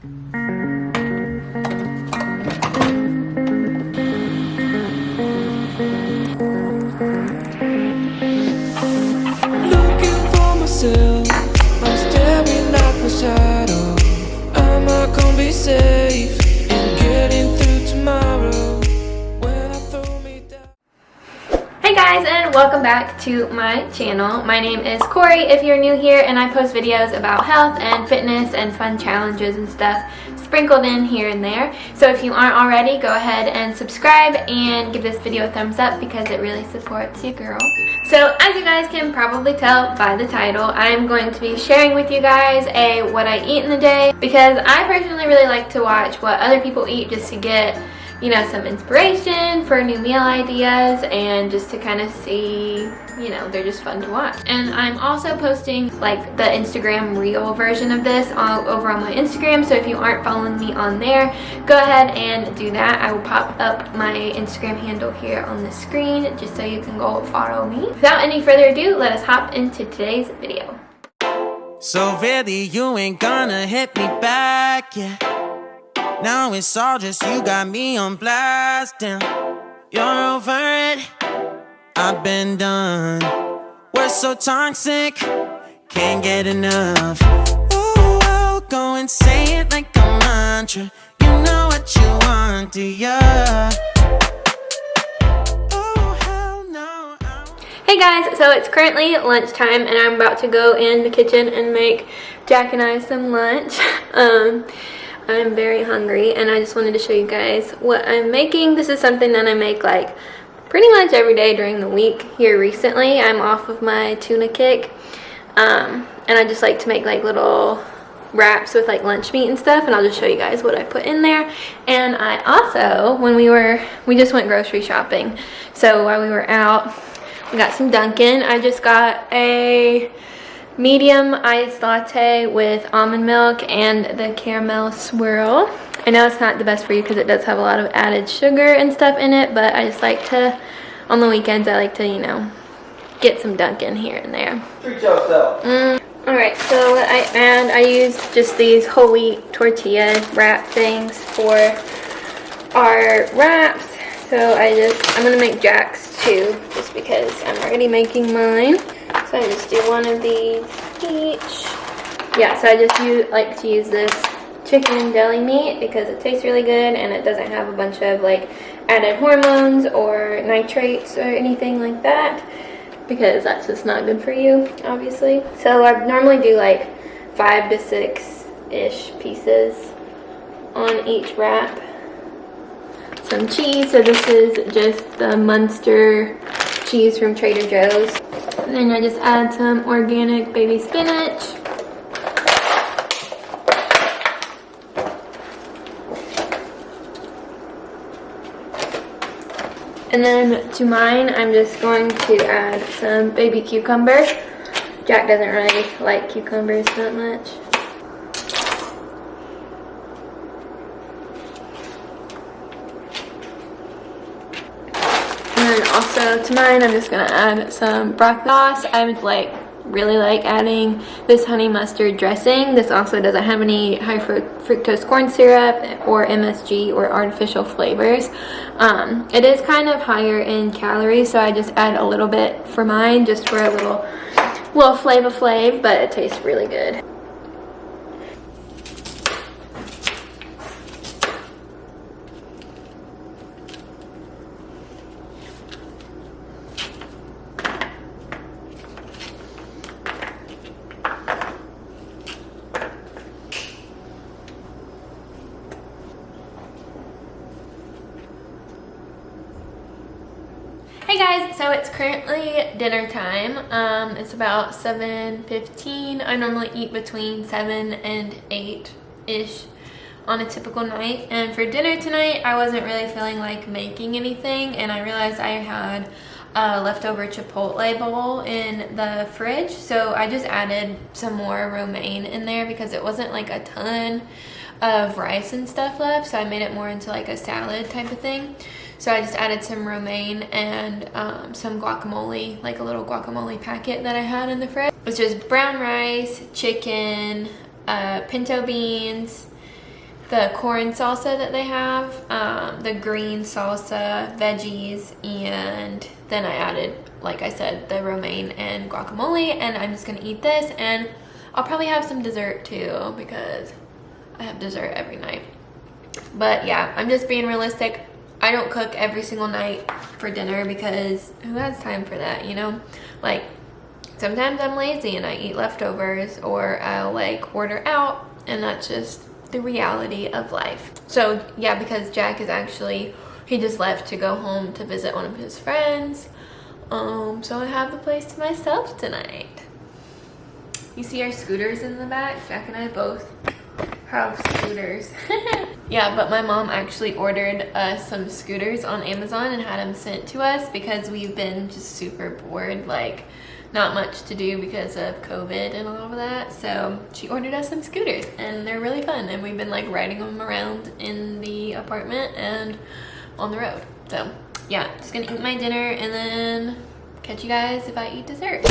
Looking for myself, I'm staring at my shadow. Am I gonna be safe in getting through tomorrow when I throw me down? Hey guys, and welcome back to my channel. My name is Cori if you're new here, and I post videos about health and fitness and fun challenges and stuff sprinkled in here and there. So if you aren't already, go ahead and subscribe and give this video a thumbs up because it really supports your girl. So as you guys can probably tell by the title, I'm going to be sharing with you guys what I eat in the day, because I personally really like to watch what other people eat just to get, you know, some inspiration for new meal ideas and just to kind of see, you know, they're just fun to watch. And I'm also posting like the Instagram reel version of this all over on my Instagram, so if you aren't following me on there, go ahead and do that. I will pop up my Instagram handle here on the screen just so you can go follow me. Without any further ado, let us hop into today's video. So really you ain't gonna hit me back, yeah. Now it's all just you got me on blast, damn. You're over it, I've been done. We're so toxic, can't get enough. Ooh, I'll go and say it like a mantra. You know what you want, do ya? Oh, hell no. Hey guys, so it's currently lunchtime and I'm about to go in the kitchen and make Jack and I some lunch. I'm very hungry and I just wanted to show you guys what I'm making. This is something that I make like pretty much every day during the week here recently. I'm off of my tuna kick, and I just like to make like little wraps with like lunch meat and stuff, and I'll just show you guys what I put in there. And I also, when we just went grocery shopping, so while we were out, we got some Dunkin'. I just got a medium iced latte with almond milk and the caramel swirl. I know it's not the best for you because it does have a lot of added sugar and stuff in it, but I just like to, on the weekends, I like to, you know, get some Dunkin' here and there. Treat yourself. Alright, so what I add, I used just these whole wheat tortilla wrap things for our wraps. So I'm going to make Jack's too, just because I'm already making mine. So I just do one of these each. Yeah, so I just like to use this chicken and deli meat because it tastes really good and it doesn't have a bunch of like added hormones or nitrates or anything like that, because that's just not good for you, obviously. So I normally do like 5 to 6-ish pieces on each wrap. Some cheese, so this is just the Munster cheese from Trader Joe's. And then I just add some organic baby spinach. And then to mine, I'm just going to add some baby cucumber. Jack doesn't really like cucumbers that much. And also to mine, I'm just gonna add some broccoli sauce. I would really like adding this honey mustard dressing. This also doesn't have any high fructose corn syrup or MSG or artificial flavors. It is kind of higher in calories, so I just add a little bit for mine, just for a little flavor flav, but it tastes really good. Hey guys, so it's currently dinner time. It's about 7:15. I normally eat between 7 and 8-ish on a typical night. And for dinner tonight, I wasn't really feeling like making anything, and I realized I had a leftover Chipotle bowl in the fridge. So I just added some more romaine in there because it wasn't like a ton of rice and stuff left, so I made it more into like a salad type of thing. So I just added some romaine and some guacamole, like a little guacamole packet that I had in the fridge. It's just brown rice, chicken, pinto beans, the corn salsa that they have, the green salsa, veggies, and then I added, like I said, the romaine and guacamole, and I'm just gonna eat this, and I'll probably have some dessert too because I have dessert every night. But yeah, I'm just being realistic. I don't cook every single night for dinner because who has time for that, you know? Like, sometimes I'm lazy and I eat leftovers, or I'll like order out, and that's just the reality of life. So yeah, because Jack is actually, he just left to go home to visit one of his friends. So I have the place to myself tonight. You see our scooters in the back? Jack and I both have scooters. Yeah, but my mom actually ordered us some scooters on Amazon and had them sent to us because we've been just super bored, like not much to do because of COVID and all of that. So she ordered us some scooters and they're really fun, and we've been like riding them around in the apartment and on the road. So yeah, just gonna eat my dinner and then catch you guys if I eat dessert.